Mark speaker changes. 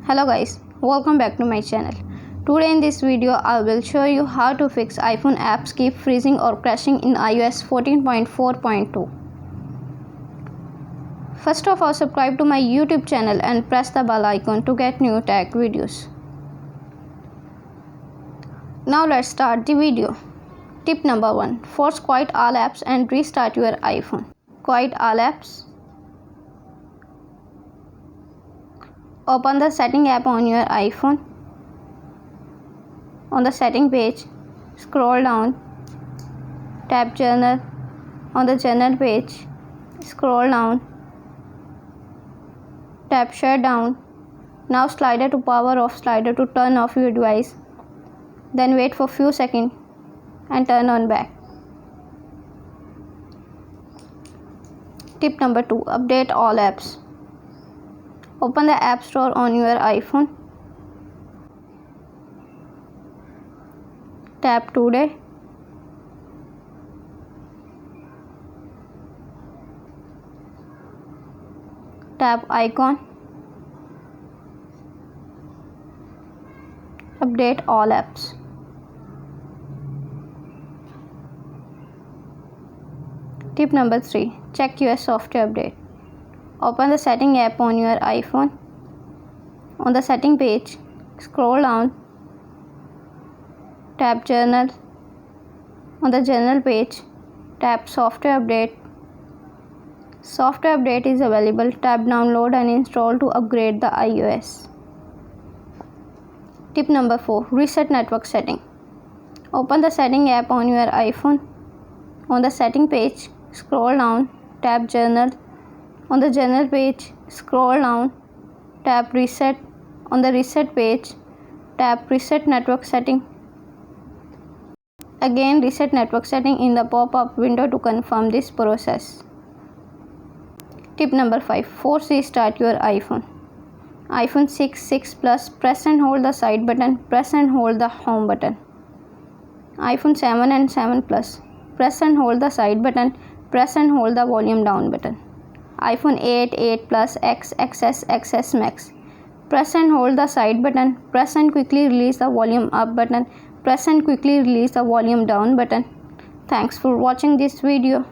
Speaker 1: Hello guys, welcome back to my channel. Today in this video I will show you how to fix iPhone apps keep freezing or crashing in iOS 14.4.2. First of all, subscribe to my YouTube channel and press the bell icon to get new tech videos. Now let's start the video. Tip number 1. Force quiet all apps and restart your iPhone. Quiet all apps. Open the setting app on your iPhone. On the setting page, scroll down, tap Journal. On the Journal page, scroll down, tap Shutdown. Now slider to power off, slider to turn off your device. Then wait for few seconds and turn on back. Tip number 2. Update all apps. Open the App Store on your iPhone. Tap Today. Tap Icon. Update all apps. Tip number 3. Check your software update. Open the setting app on your iPhone. On the setting page, scroll down, tap Journal. On the Journal page, tap Software Update. Software update is available. Tap Download and install to upgrade the iOS. Tip number 4. Reset network setting. Open the setting app on your iPhone. On the setting page, scroll down, tap Journal. On the Journal page, scroll down, tap Reset. On the Reset page, tap Reset Network Setting. Again, reset network setting in the pop-up window to confirm this process. Tip number 5. Force restart your iPhone. iPhone 6, 6 Plus, press and hold the side button, press and hold the home button. iPhone 7 and 7 Plus, press and hold the side button, press and hold the volume down button. iPhone 8, 8 Plus, X, XS, XS Max. Press and hold the side button, press and quickly release the volume up button, press and quickly release the volume down button. Thanks for watching this video.